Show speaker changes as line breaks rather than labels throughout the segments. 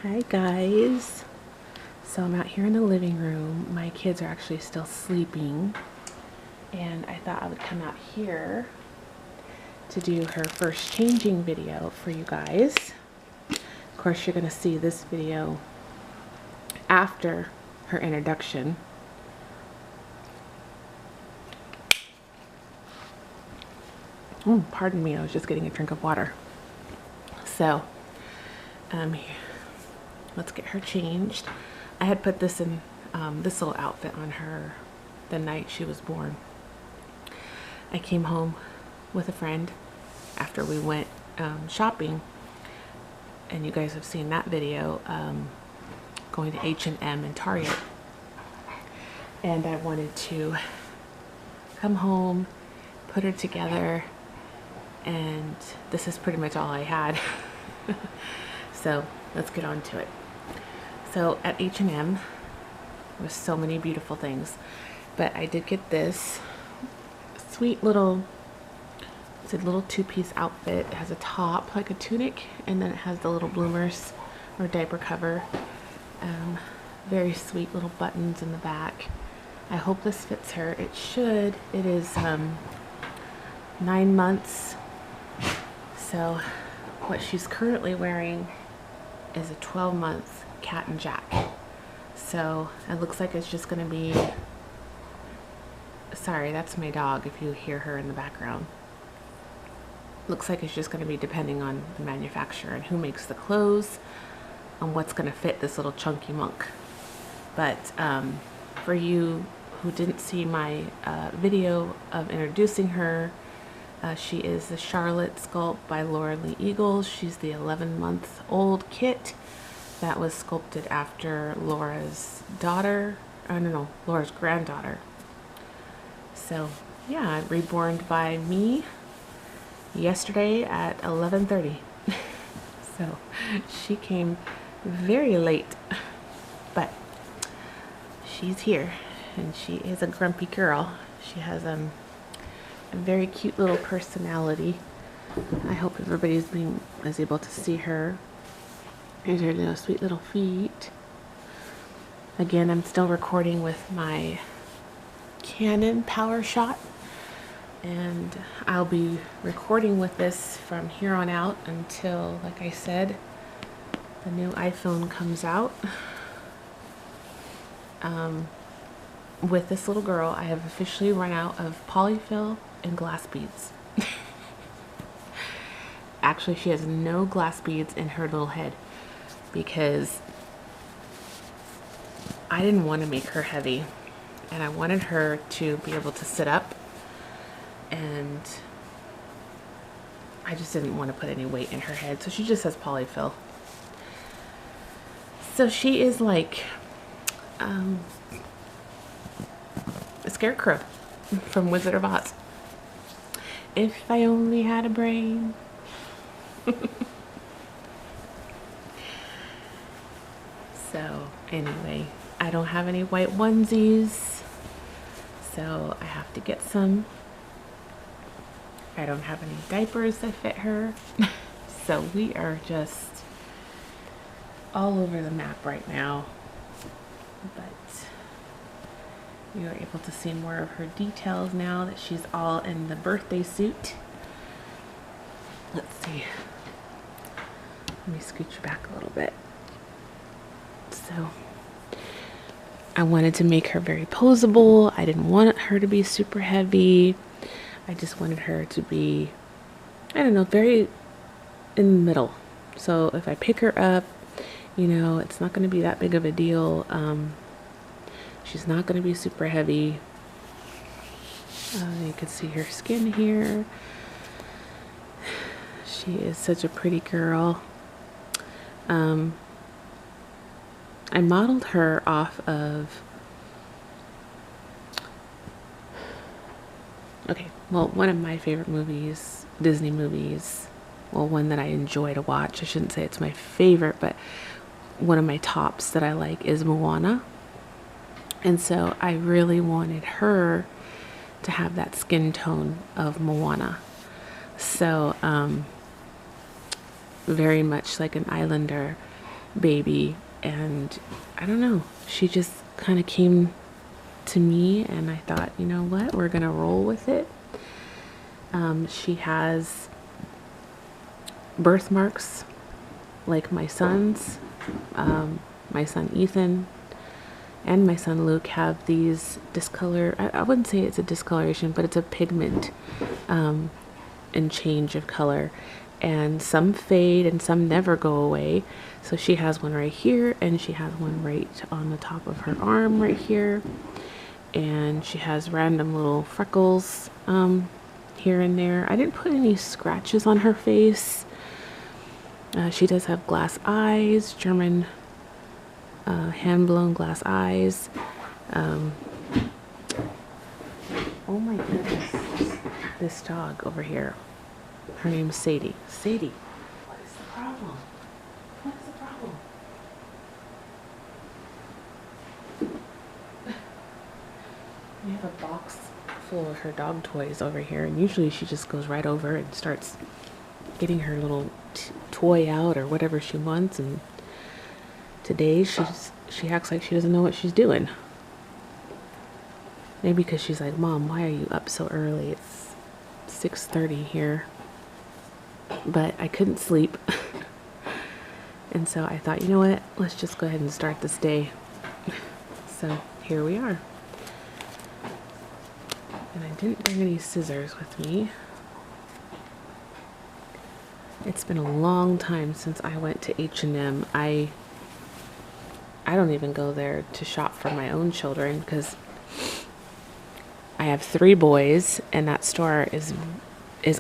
Hi guys. So I'm out here in the living room. My kids are actually still sleeping, and I thought I would come out here to do her first changing video for you guys. Of course, you're going to see this video after her introduction. Pardon me, I was just getting a drink of water. So let's get her changed. I had put this in this little outfit on her the night she was born. I came home with a friend after we went shopping, and you guys have seen that video, going to H&M and Target. And I wanted to come home, put her together, and this is pretty much all I had. So let's get on to it. So at H&M, there was so many beautiful things, but I did get this sweet little, it's a little two-piece outfit. It has a top like a tunic, and then it has the little bloomers or diaper cover. Very sweet little buttons in the back. I hope this fits her. It should. It is 9 months. So what she's currently wearing is a 12-month Cat and Jack. So it looks like it's just going to be, sorry, that's my dog if you hear her in the background. Looks like it's just going to be depending on the manufacturer and who makes the clothes and what's going to fit this little chunky monk. But for you who didn't see my video of introducing her, she is the Charlotte Sculpt by Laura Lee Eagles. She's the 11-month-old kit that was sculpted after Laura's daughter, Laura's granddaughter. So yeah, reborn by me yesterday at 11:30. So she came very late, but she's here, and she is a grumpy girl. She has a very cute little personality. I hope everybody's is able to see her. Here's her little sweet little feet. Again, I'm still recording with my Canon PowerShot, and I'll be recording with this from here on out until, like I said, the new iPhone comes out. With this little girl, I have officially run out of polyfill and glass beads. Actually, she has no glass beads in her little head because I didn't want to make her heavy, and I wanted her to be able to sit up, and I just didn't want to put any weight in her head, so she just has polyfill. So she is like a scarecrow from Wizard of Oz. If I only had a brain. So anyway, I don't have any white onesies, so I have to get some. I don't have any diapers that fit her. So we are just all over the map right now, but you're able to see more of her details now that she's all in the birthday suit. Let's see. Let me scooch you back a little bit. So I wanted to make her very posable. I didn't want her to be super heavy. I just wanted her to be, I don't know, very in the middle. So if I pick her up, you know, it's not going to be that big of a deal. She's not going to be super heavy. You can see her skin here. She is such a pretty girl. I modeled her off of, one of my favorite movies, Disney movies. Well, one that I enjoy to watch. I shouldn't say it's my favorite, but one of my tops that I like is Moana. And so I really wanted her to have that skin tone of Moana. So very much like an islander baby, and I don't know, she just kind of came to me, and I thought, you know what, we're gonna roll with it. She has birthmarks like my sons. My son Ethan and my son Luke have these discolor, I wouldn't say it's a discoloration, but it's a pigment and change of color, and some fade and some never go away. So she has one right here, and she has one right on the top of her arm right here, and she has random little freckles here and there. I didn't put any scratches on her face. She does have glass eyes, German hand-blown glass eyes. Oh my goodness, this dog over here, her name's Sadie. Sadie, what is the problem? What is the problem? We have a box full of her dog toys over here, and usually she just goes right over and starts getting her little toy out or whatever she wants, and today she acts like she doesn't know what she's doing. Maybe because she's like, Mom, why are you up so early? It's 6:30 here. But I couldn't sleep. And so I thought, you know what? Let's just go ahead and start this day. So here we are. And I didn't bring any scissors with me. It's been a long time since I went to H&M. I don't even go there to shop for my own children because I have 3 boys, and that store is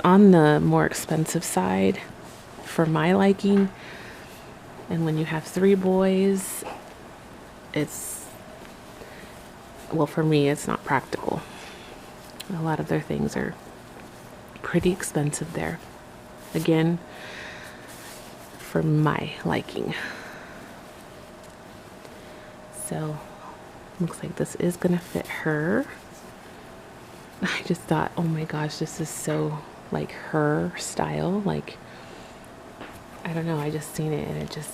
on the more expensive side for my liking. And when you have 3 boys, well, for me, it's not practical. A lot of their things are pretty expensive there. Again, for my liking. So, looks like this is gonna fit her. I just thought, oh my gosh, this is so like her style. Like, I don't know, I just seen it and it just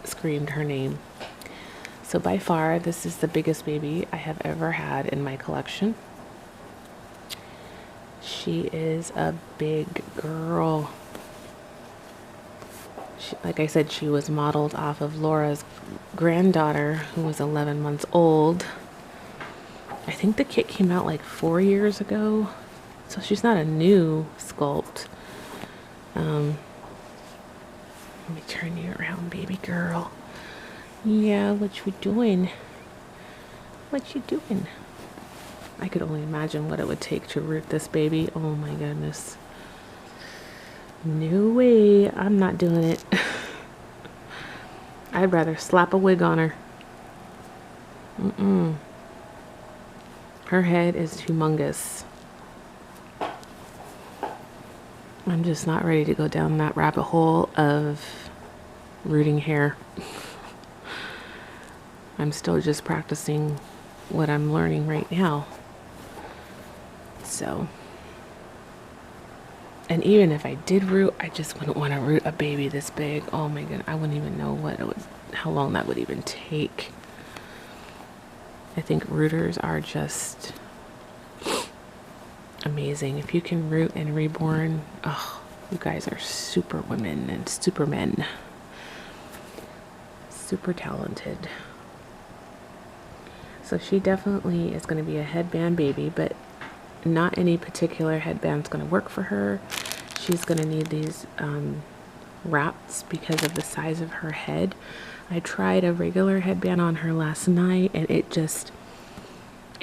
screamed her name. So by far, this is the biggest baby I have ever had in my collection. She is a big girl. Like I said, she was modeled off of Laura's granddaughter, who was 11 months old. I think the kit came out like 4 years ago, so she's not a new sculpt. Let me turn you around, baby girl. Yeah, what you doing? What you doing? I could only imagine what it would take to root this baby. Oh my goodness. No way, I'm not doing it. I'd rather slap a wig on her. Her head is humongous. I'm just not ready to go down that rabbit hole of rooting hair. I'm still just practicing what I'm learning right now. So, and even if I did root, I just wouldn't want to root a baby this big. Oh my god, I wouldn't even know how long that would even take. I think rooters are just amazing. If you can root and reborn, oh, you guys are super women and super men. Super talented. So she definitely is going to be a headband baby, but not any particular headband's going to work for her. She's going to need these wraps because of the size of her head. I tried a regular headband on her last night, and it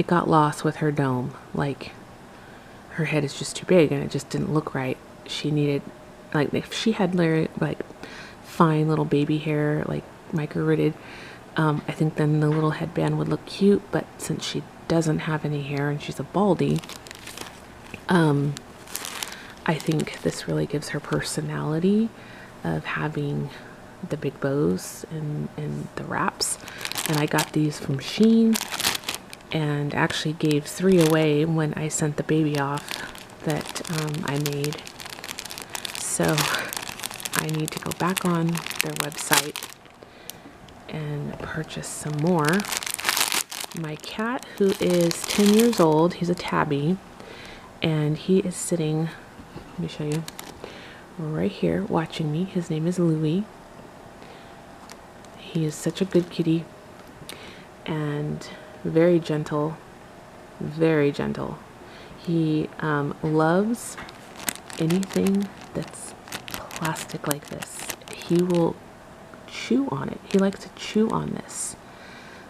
got lost with her dome. Like, her head is just too big, and it just didn't look right. She needed, like, if she had like fine little baby hair, like micro rooted, I think then the little headband would look cute. But since she doesn't have any hair and she's a baldy, I think this really gives her personality of having the big bows and the wraps. And I got these from Shein and actually gave 3 away when I sent the baby off that I made. So I need to go back on their website and purchase some more. My cat, who is 10 years old, he's a tabby, and he is sitting, let me show you, right here watching me. His name is Louie. He is such a good kitty and very gentle, very gentle. He loves anything that's plastic like this. He will chew on it. He likes to chew on this.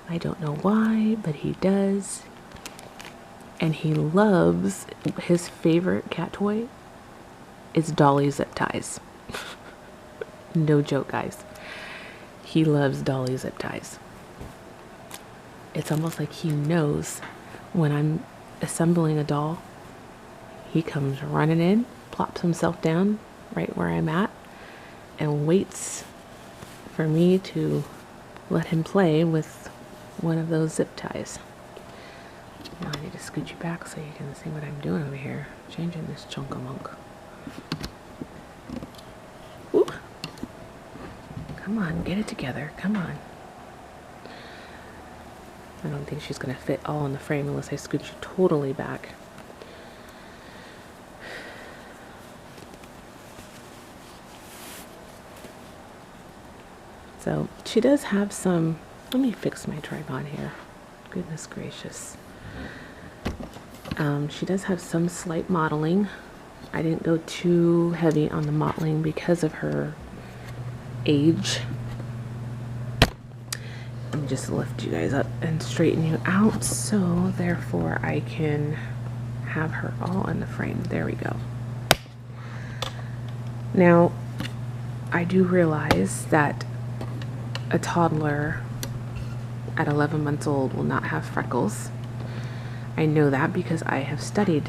I don't know why, but he does. And he loves, his favorite cat toy is dolly zip ties. No joke, guys. He loves dolly zip ties. It's almost like he knows when I'm assembling a doll. He comes running in, plops himself down right where I'm at, and waits for me to let him play with one of those zip ties. Now I need to scoot you back so you can see what I'm doing over here. Changing this chunk-a-monk. Ooh. Come on, get it together. Come on. I don't think she's going to fit all in the frame unless I scoot you totally back. So she does have some, let me fix my tripod here. Goodness gracious. She does have some slight modeling. I didn't go too heavy on the modeling because of her age. Let me just lift you guys up and straighten you out so therefore I can have her all in the frame. There we go. Now, I do realize that a toddler at 11 months old will not have freckles. I know that because I have studied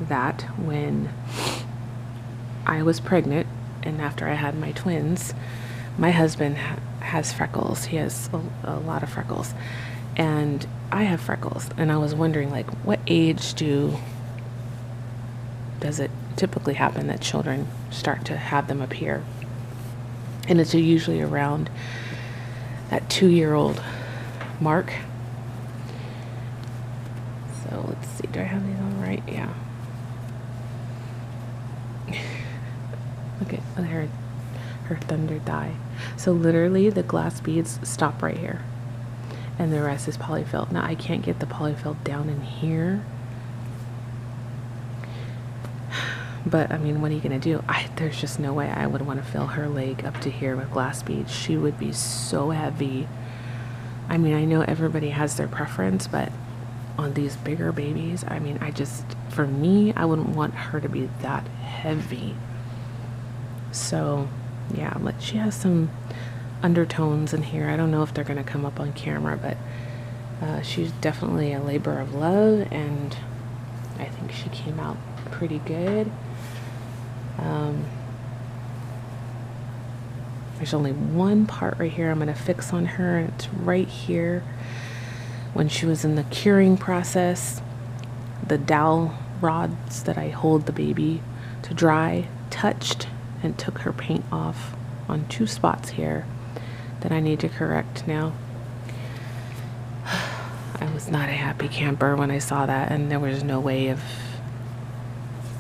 that when I was pregnant and after I had my twins. My husband has freckles. He has a lot of freckles, and I have freckles, and I was wondering, like, what age does it typically happen that children start to have them appear? And it's usually around that 2-year-old mark. So let's see, do I have these all right? Yeah. Look at her thunder dye. So literally the glass beads stop right here, and the rest is polyfill. Now I can't get the polyfill down in here, but I mean, what are you gonna do? There's just no way I would want to fill her leg up to here with glass beads. She would be so heavy. I mean, I know everybody has their preference, but on these bigger babies, I mean, for me, I wouldn't want her to be that heavy. So yeah, but she has some undertones in here. I don't know if they're gonna come up on camera, but she's definitely a labor of love, and I think she came out pretty good. There's only one part right here I'm gonna fix on her, and it's right here. When she was in the curing process, the dowel rods that I hold the baby to dry touched and took her paint off on 2 spots here that I need to correct now. I was not a happy camper when I saw that, and there was no way of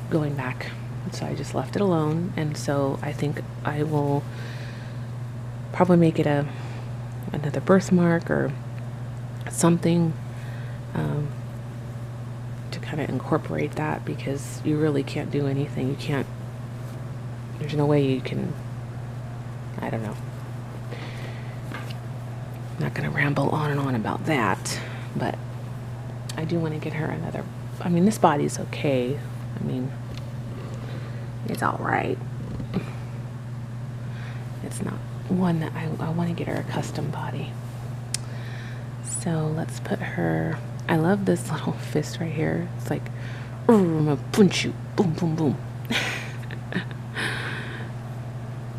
going back. So I just left it alone, and so I think I will probably make it another birthmark or something to kind of incorporate that, because you really can't do anything. You can't, there's no way you can, I don't know. I'm not going to ramble on and on about that, but I do want to get her another, I mean, this body's okay. I mean, it's all right. It's not one that I want to get her a custom body. So let's put her, I love this little fist right here. It's like, I'm gonna punch you, boom, boom, boom.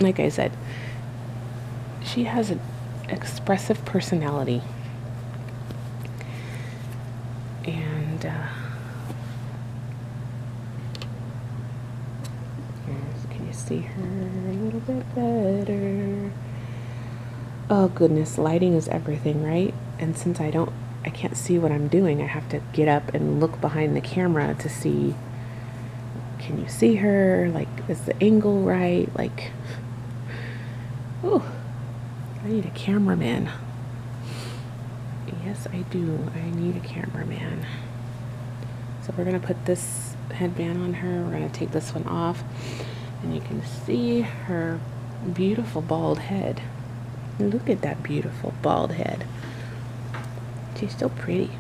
Like I said, she has an expressive personality. And can you see her a little bit better? Oh goodness, lighting is everything, right? And since I can't see what I'm doing, I have to get up and look behind the camera to see, can you see her? Like, is the angle right? Like, oh, I need a cameraman. Yes, I do. I need a cameraman. So we're going to put this headband on her. We're going to take this one off. And you can see her beautiful bald head. Look at that beautiful bald head. She's so pretty.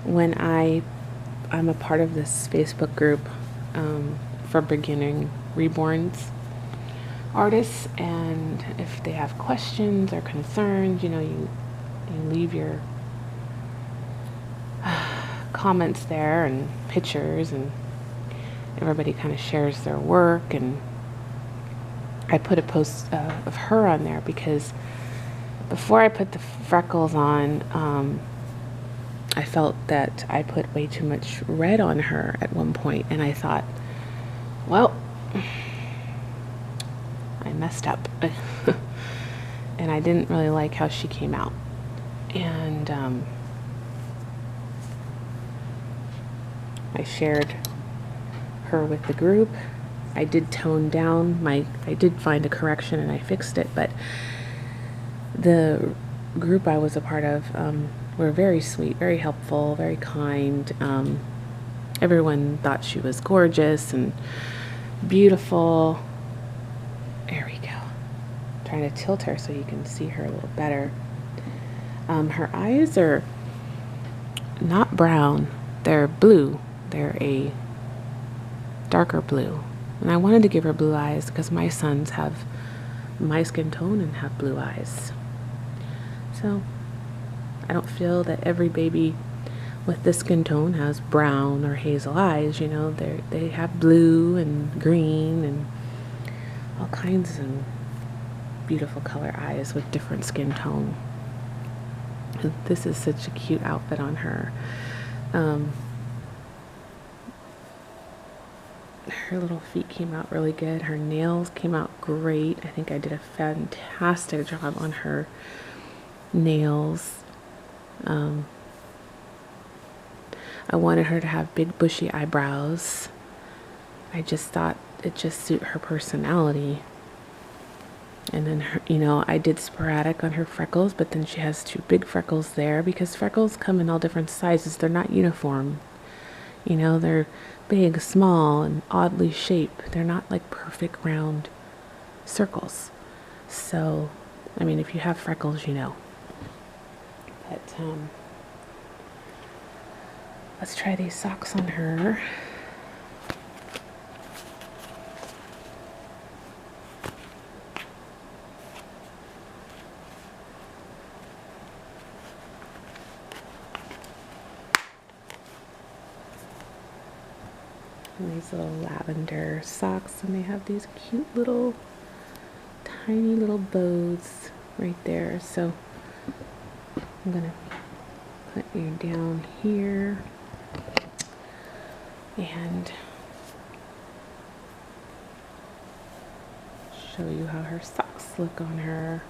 When I'm a part of this Facebook group for beginning reborns artists, and if they have questions or concerns, you know, you leave your comments there and pictures, and everybody kind of shares their work. And I put a post of her on there because before I put the freckles on, I felt that I put way too much red on her at one point, and I thought, well, I messed up. And I didn't really like how she came out. And I shared her with the group. I did tone down I did find a correction and I fixed it, but the group I was a part of were very sweet, very helpful, very kind. Everyone thought she was gorgeous and beautiful. There we go. I'm trying to tilt her so you can see her a little better. Her eyes are not brown, they're blue. They're a darker blue. And I wanted to give her blue eyes because my sons have my skin tone and have blue eyes. So I don't feel that every baby with this skin tone has brown or hazel eyes. You know, they have blue and green and all kinds of beautiful color eyes with different skin tone. And this is such a cute outfit on her. Her little feet came out really good. Her nails came out great. I think I did a fantastic job on her nails. I wanted her to have big bushy eyebrows. I just thought it just suit her personality. And then her, you know, I did sporadic on her freckles, but then she has two big freckles there because freckles come in all different sizes. They're not uniform. You know, they're big, small, and oddly shaped. They're not like perfect round circles. So, I mean, if you have freckles, you know. But let's try these socks on her. And these little lavender socks, and they have these cute little tiny little bows right there. So I'm gonna put you down here and show you how her socks look on her.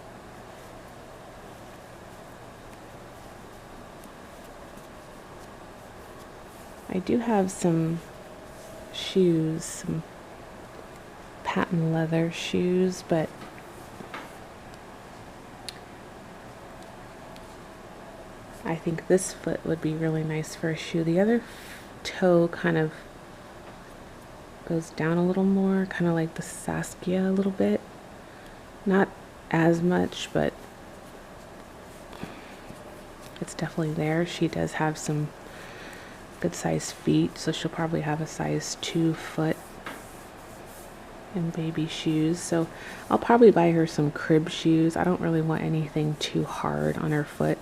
I do have some shoes, some patent leather shoes, but I think this foot would be really nice for a shoe. The other toe kind of goes down a little more, kind of like the Saskia a little bit. Not as much, but it's definitely there. She does have some good sized feet, so she'll probably have a size 2 foot in baby shoes. So I'll probably buy her some crib shoes. I don't really want anything too hard on her foot.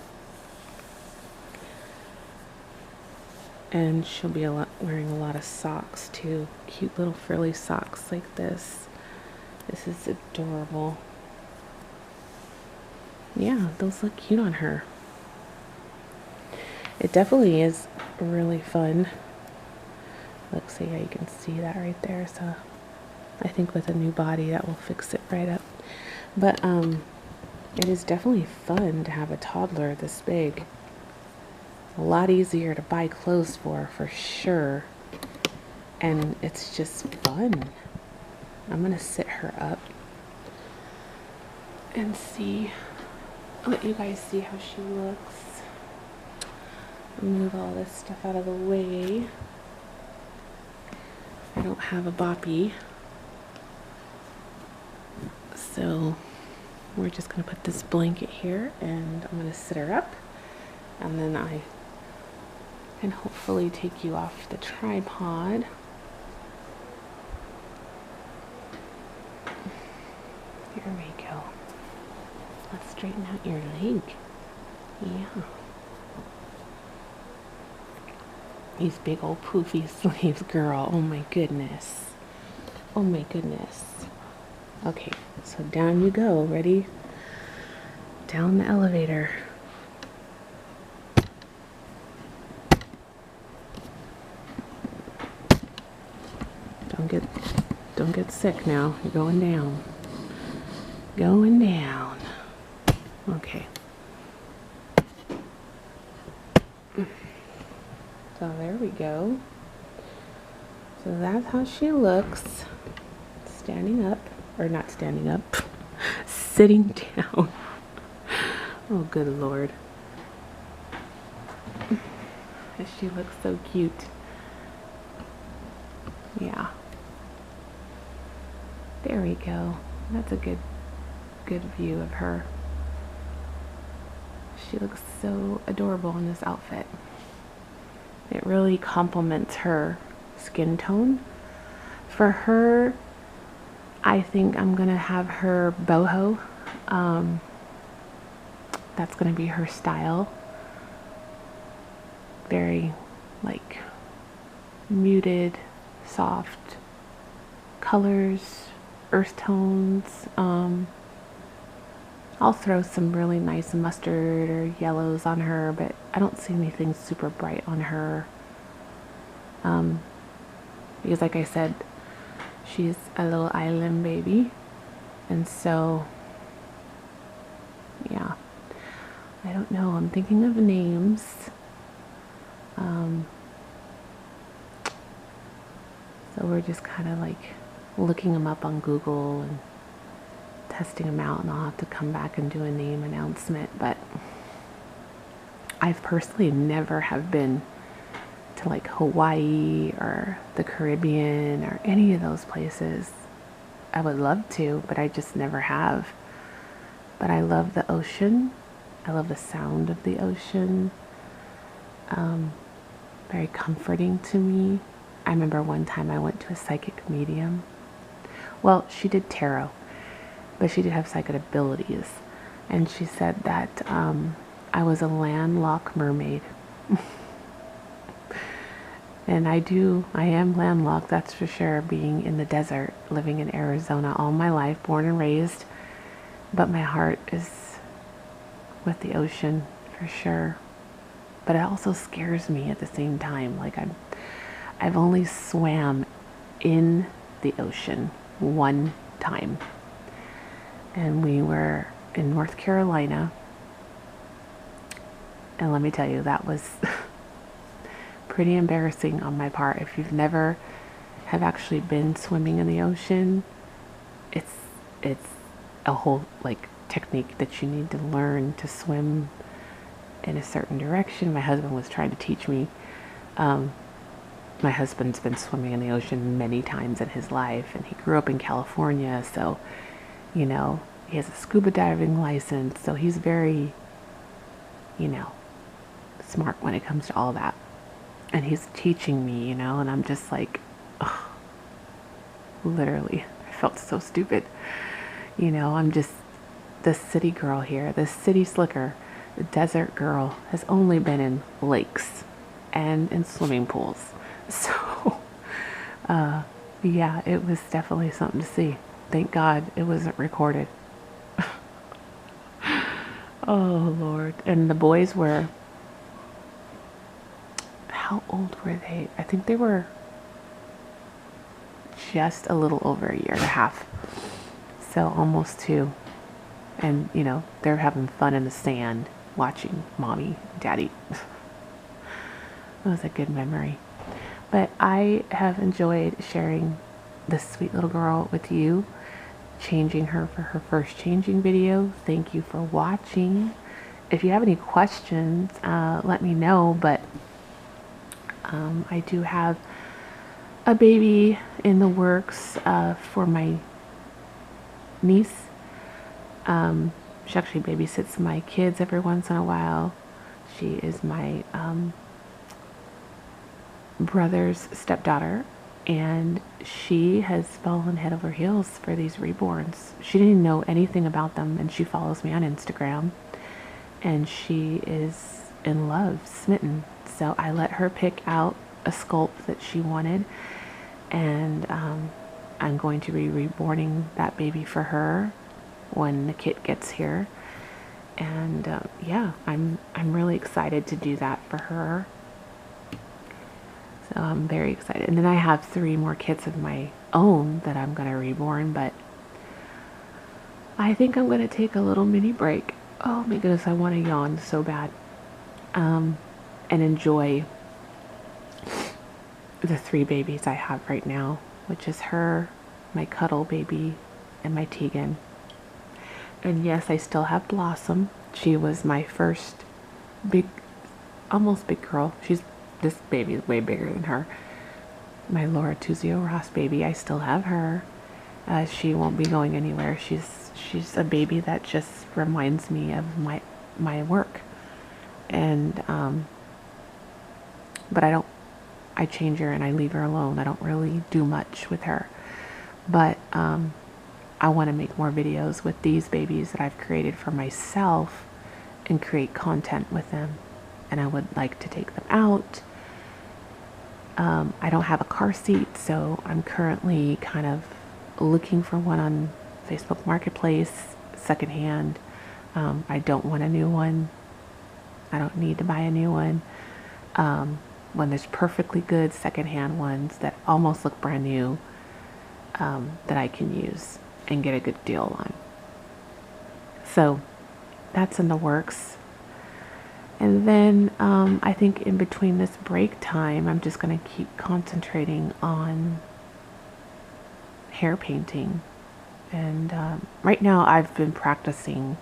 And she'll be wearing a lot of socks too. Cute little frilly socks like this. This is adorable. Yeah, those look cute on her. It definitely is really fun. Look, see how you can see that right there. So I think with a new body that will fix it right up. But It is definitely fun to have a toddler this big. A lot easier to buy clothes for sure. And it's just fun. I'm gonna sit her up and let you guys see how she looks. Move all this stuff out of the way. I don't have a boppy, so we're just gonna put this blanket here and I'm gonna sit her up, and then I can hopefully take you off the tripod. Here we go. Let's straighten out your leg. Yeah. These big old poofy sleeves, girl. Oh my goodness. Oh my goodness. Okay, so down you go. Ready? Down the elevator. Don't get sick now. You're going down. Going down. Okay. So there we go. So that's how she looks. Standing up, or not standing up, sitting down. Oh, good Lord. She looks so cute. Yeah. There we go. That's a good view of her. She looks so adorable in this outfit. It really complements her skin tone. For her, I think I'm gonna have her boho. That's gonna be her style. Very like muted, soft colors, earth tones. I'll throw some really nice mustard or yellows on her, but I don't see anything super bright on her. Because like I said, she's a little island baby. And so, yeah. I don't know. I'm thinking of names. So we're just kind of like looking them up on Google and testing them out, and I'll have to come back and do a name announcement. But I've personally never have been to like Hawaii or the Caribbean or any of those places. I would love to, but I just never have. But I love the ocean. I love the sound of the ocean. Very comforting to me. I remember one time I went to a psychic medium. Well, she did tarot, but she did have psychic abilities. And she said that I was a landlocked mermaid. And I am landlocked, that's for sure, being in the desert, living in Arizona all my life, born and raised. But my heart is with the ocean, for sure. But it also scares me at the same time. Like I've only swam in the ocean one time. And we were in North Carolina. And let me tell you, that was pretty embarrassing on my part. If you've never have actually been swimming in the ocean, it's a whole like technique that you need to learn to swim in a certain direction. My husband was trying to teach me. My husband's been swimming in the ocean many times in his life, and he grew up in California, so you know, he has a scuba diving license, so he's very, you know, smart when it comes to all that. And he's teaching me, you know, and I'm just like, ugh, literally, I felt so stupid. You know, I'm just the city girl here, the city slicker, the desert girl has only been in lakes and in swimming pools. So, yeah, it was definitely something to see. Thank God it wasn't recorded. Oh, Lord. And the boys were, how old were they? I think they were just a little over a year and a half. So almost 2. And, you know, they're having fun in the sand watching mommy, daddy. It was a good memory. But I have enjoyed sharing this sweet little girl with you, changing her for her first changing video. Thank you for watching. If you have any questions, let me know. But I do have a baby in the works for my niece. She actually babysits my kids every once in a while. She is my brother's stepdaughter, and she has fallen head over heels for these reborns. She didn't know anything about them, and she follows me on Instagram, and she is in love, smitten. So I let her pick out a sculpt that she wanted, and I'm going to be reborning that baby for her when the kit gets here. And yeah, I'm really excited to do that for her. So I'm very excited. And then I have 3 more kits of my own that I'm going to reborn, but I think I'm going to take a little mini break. Oh my goodness, I want to yawn so bad. And enjoy the 3 babies I have right now, which is her, my cuddle baby, and my Tegan. And yes, I still have Blossom. She was my first big, almost big girl. This baby is way bigger than her. My Laura Tuzio Ross baby, I still have her. She won't be going anywhere. She's a baby that just reminds me of my work. And but I change her and I leave her alone. I don't really do much with her. But I want to make more videos with these babies that I've created for myself and create content with them. And I would like to take them out. I don't have a car seat, so I'm currently kind of looking for one on Facebook Marketplace, secondhand. I don't want a new one. I don't need to buy a new one. When there's perfectly good secondhand ones that almost look brand new, that I can use and get a good deal on. So that's in the works. And then I think in between this break time, I'm just going to keep concentrating on hair painting. And right now I've been practicing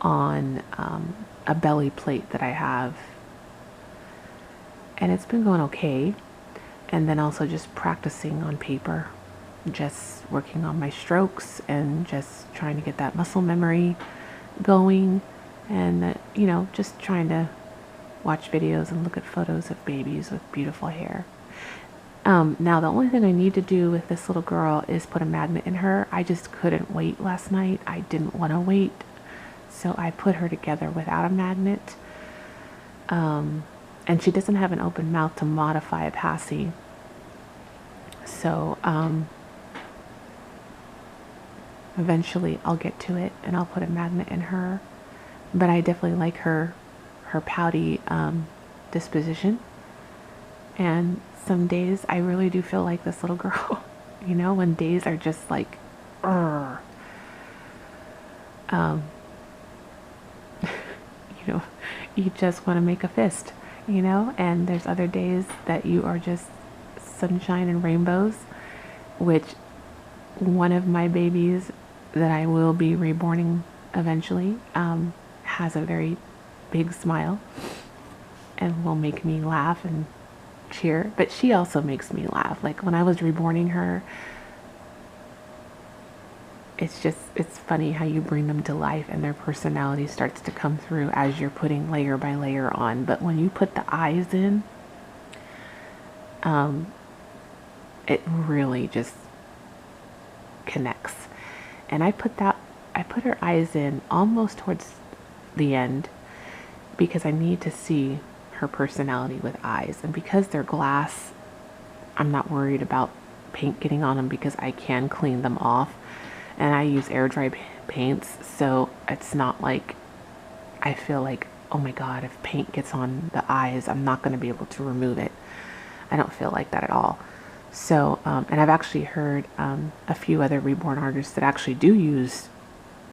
on a belly plate that I have. And it's been going okay. And then also just practicing on paper, just working on my strokes and just trying to get that muscle memory going. And, you know, just trying to watch videos and look at photos of babies with beautiful hair. Now, the only thing I need to do with this little girl is put a magnet in her. I just couldn't wait last night. I didn't want to wait. So I put her together without a magnet. And she doesn't have an open mouth to modify a passy. So eventually I'll get to it and I'll put a magnet in her. But I definitely like her pouty disposition. And some days I really do feel like this little girl, you know, when days are just like, you know, you just want to make a fist, you know, and there's other days that you are just sunshine and rainbows, which one of my babies that I will be reborning eventually, has a very big smile and will make me laugh and cheer. But she also makes me laugh. Like when I was reborning her, it's funny how you bring them to life and their personality starts to come through as you're putting layer by layer on. But when you put the eyes in, it really just connects. And I put her eyes in almost towards the end because I need to see her personality with eyes. And because they're glass, I'm not worried about paint getting on them because I can clean them off. And I use air dry paints, so it's not like I feel like, oh my god, if paint gets on the eyes, I'm not going to be able to remove it. I don't feel like that at all. So, and I've actually heard a few other reborn artists that actually do use